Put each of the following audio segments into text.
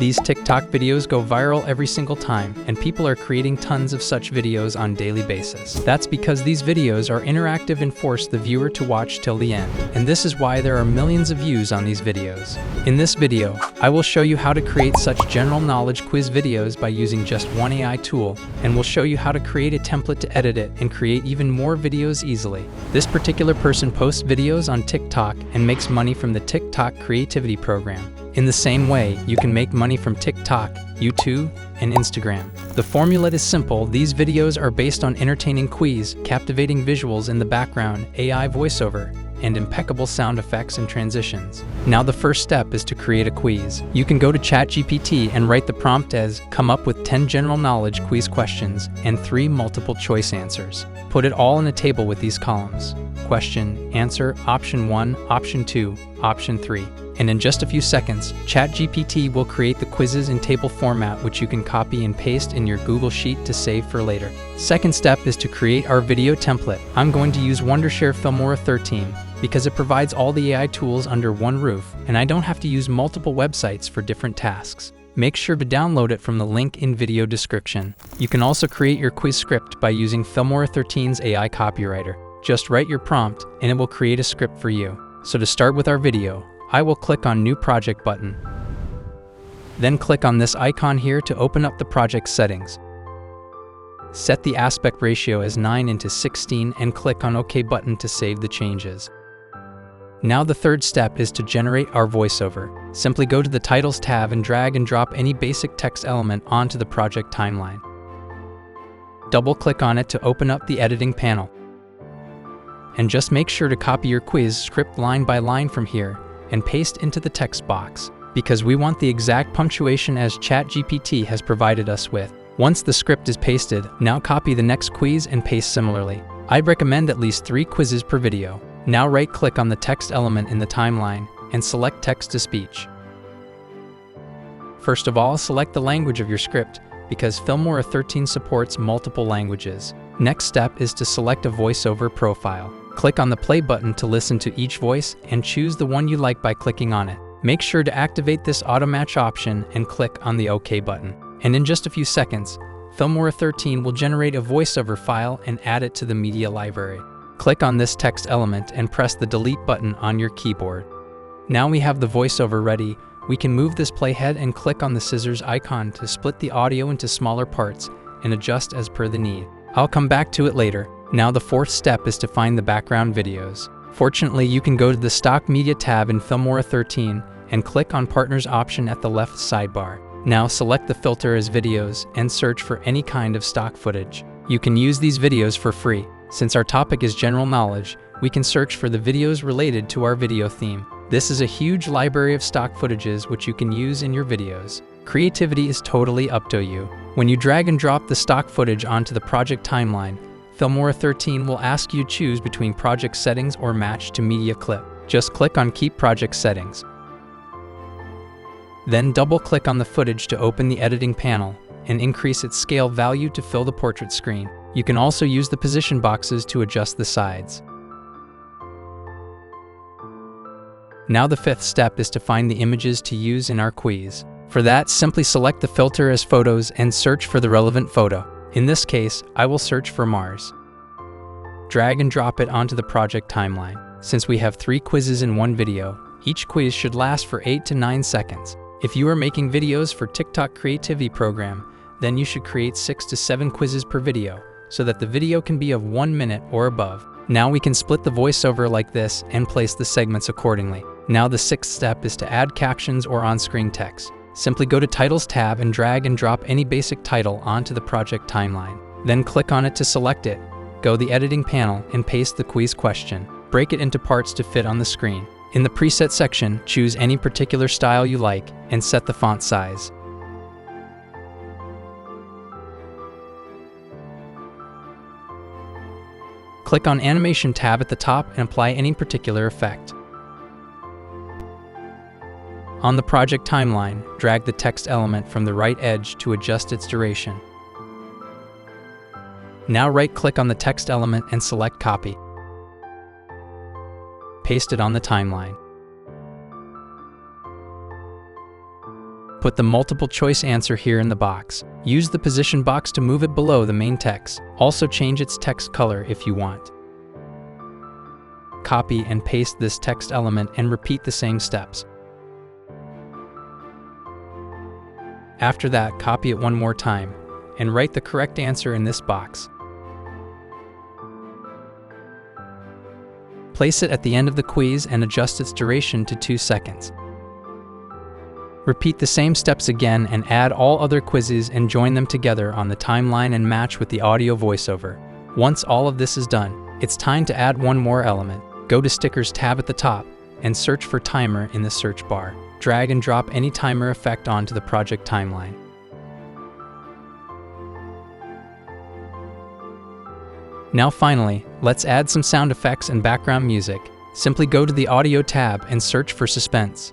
These TikTok videos go viral every single time, and people are creating tons of such videos on a daily basis. That's because these videos are interactive and force the viewer to watch till the end. And this is why there are millions of views on these videos. In this video, I will show you how to create such general knowledge quiz videos by using just one AI tool, and we'll show you how to create a template to edit it and create even more videos easily. This particular person posts videos on TikTok and makes money from the TikTok creativity program. In the same way, you can make money from TikTok, YouTube, and Instagram. The formula is simple. These videos are based on entertaining quiz, captivating visuals in the background, AI voiceover, and impeccable sound effects and transitions. Now the first step is to create a quiz. You can go to ChatGPT and write the prompt as, come up with 10 general knowledge quiz questions and 3 multiple choice answers. Put it all in a table with these columns: question, answer, option 1, option 2, option 3. And in just a few seconds, ChatGPT will create the quizzes in table format, which you can copy and paste in your Google Sheet to save for later. Second step is to create our video template. I'm going to use Wondershare Filmora 13 because it provides all the AI tools under one roof, and I don't have to use multiple websites for different tasks. Make sure to download it from the link in video description. You can also create your quiz script by using Filmora 13's AI copywriter. Just write your prompt and it will create a script for you. So to start with our video, I will click on New Project button. Then click on this icon here to open up the project settings. Set the aspect ratio as 9:16 and click on OK button to save the changes. Now the third step is to generate our voiceover. Simply go to the Titles tab and drag and drop any basic text element onto the project timeline. Double-click on it to open up the editing panel. And just make sure to copy your quiz script line by line from here and paste into the text box, because we want the exact punctuation as ChatGPT has provided us with. Once the script is pasted, now copy the next quiz and paste similarly. I'd recommend at least 3 quizzes per video. Now right-click on the text element in the timeline and select text-to-speech. First of all, select the language of your script, because Filmora 13 supports multiple languages. Next step is to select a voiceover profile. Click on the play button to listen to each voice and choose the one you like by clicking on it. Make sure to activate this auto-match option and click on the OK button. And in just a few seconds, Filmora 13 will generate a voiceover file and add it to the media library. Click on this text element and press the delete button on your keyboard. Now we have the voiceover ready. We can move this playhead and click on the scissors icon to split the audio into smaller parts and adjust as per the need. I'll come back to it later. Now the fourth step is to find the background videos. Fortunately, you can go to the Stock Media tab in Filmora 13 and click on Partners option at the left sidebar. Now select the filter as videos and search for any kind of stock footage. You can use these videos for free. Since our topic is general knowledge, we can search for the videos related to our video theme. This is a huge library of stock footages which you can use in your videos. Creativity is totally up to you. When you drag and drop the stock footage onto the project timeline, Filmora 13 will ask you to choose between project settings or match to media clip. Just click on Keep Project Settings. Then double-click on the footage to open the editing panel and increase its scale value to fill the portrait screen. You can also use the position boxes to adjust the sides. Now the fifth step is to find the images to use in our quiz. For that, simply select the filter as photos and search for the relevant photo. In this case, I will search for Mars. Drag and drop it onto the project timeline. Since we have 3 quizzes in one video, each quiz should last for 8 to 9 seconds. If you are making videos for TikTok creativity program, then you should create 6 to 7 quizzes per video, so that the video can be of 1 minute or above. Now we can split the voiceover like this and place the segments accordingly. Now the sixth step is to add captions or on-screen text. Simply go to Titles tab and drag and drop any basic title onto the project timeline. Then click on it to select it. Go to the editing panel and paste the quiz question. Break it into parts to fit on the screen. In the preset section, choose any particular style you like and set the font size. Click on Animation tab at the top and apply any particular effect. On the project timeline, drag the text element from the right edge to adjust its duration. Now right-click on the text element and select Copy. Paste it on the timeline. Put the multiple choice answer here in the box. Use the position box to move it below the main text. Also change its text color if you want. Copy and paste this text element and repeat the same steps. After that, copy it one more time and write the correct answer in this box. Place it at the end of the quiz and adjust its duration to 2 seconds. Repeat the same steps again and add all other quizzes and join them together on the timeline and match with the audio voiceover. Once all of this is done, it's time to add one more element. Go to Stickers tab at the top and search for Timer in the search bar. Drag and drop any timer effect onto the project timeline. Now finally, let's add some sound effects and background music. Simply go to the Audio tab and search for Suspense.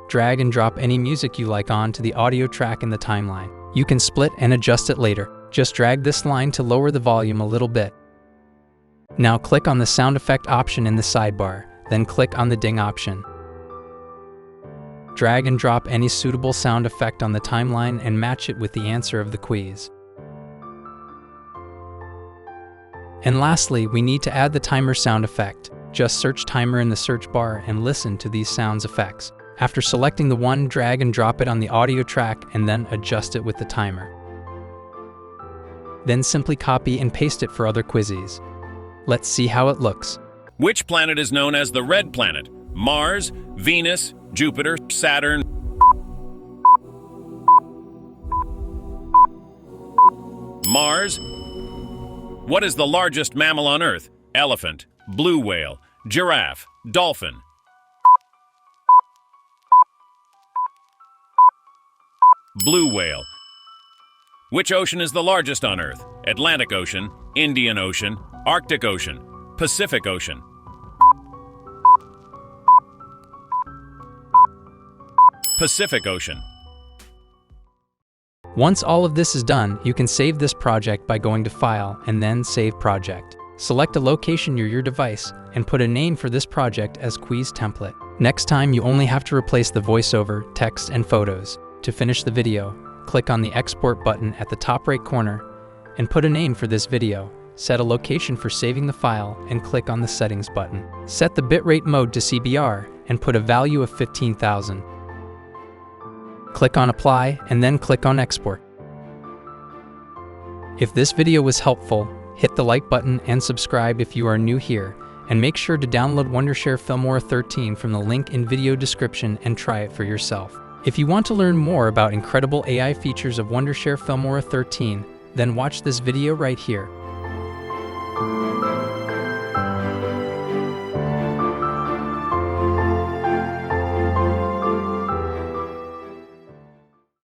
Drag and drop any music you like onto the audio track in the timeline. You can split and adjust it later. Just drag this line to lower the volume a little bit. Now click on the sound effect option in the sidebar, then click on the ding option. Drag and drop any suitable sound effect on the timeline and match it with the answer of the quiz. And lastly, we need to add the timer sound effect. Just search timer in the search bar and listen to these sounds effects. After selecting the one, drag and drop it on the audio track and then adjust it with the timer. Then simply copy and paste it for other quizzes. Let's see how it looks. Which planet is known as the red planet? Mars, Venus, Jupiter, Saturn. Mars. What is the largest mammal on Earth? Elephant, blue whale, giraffe, dolphin. Blue whale. Which ocean is the largest on Earth? Atlantic Ocean, Indian Ocean, Arctic Ocean, Pacific Ocean. Pacific Ocean. Once all of this is done, you can save this project by going to File and then Save Project. Select a location near your device and put a name for this project as Quiz Template. Next time, you only have to replace the voiceover, text, and photos. To finish the video, click on the Export button at the top right corner and put a name for this video. Set a location for saving the file and click on the Settings button. Set the bitrate mode to CBR and put a value of 15,000. Click on Apply and then click on Export. If this video was helpful, hit the like button and subscribe if you are new here, and make sure to download Wondershare Filmora 13 from the link in video description and try it for yourself. If you want to learn more about incredible AI features of Wondershare Filmora 13, then watch this video right here.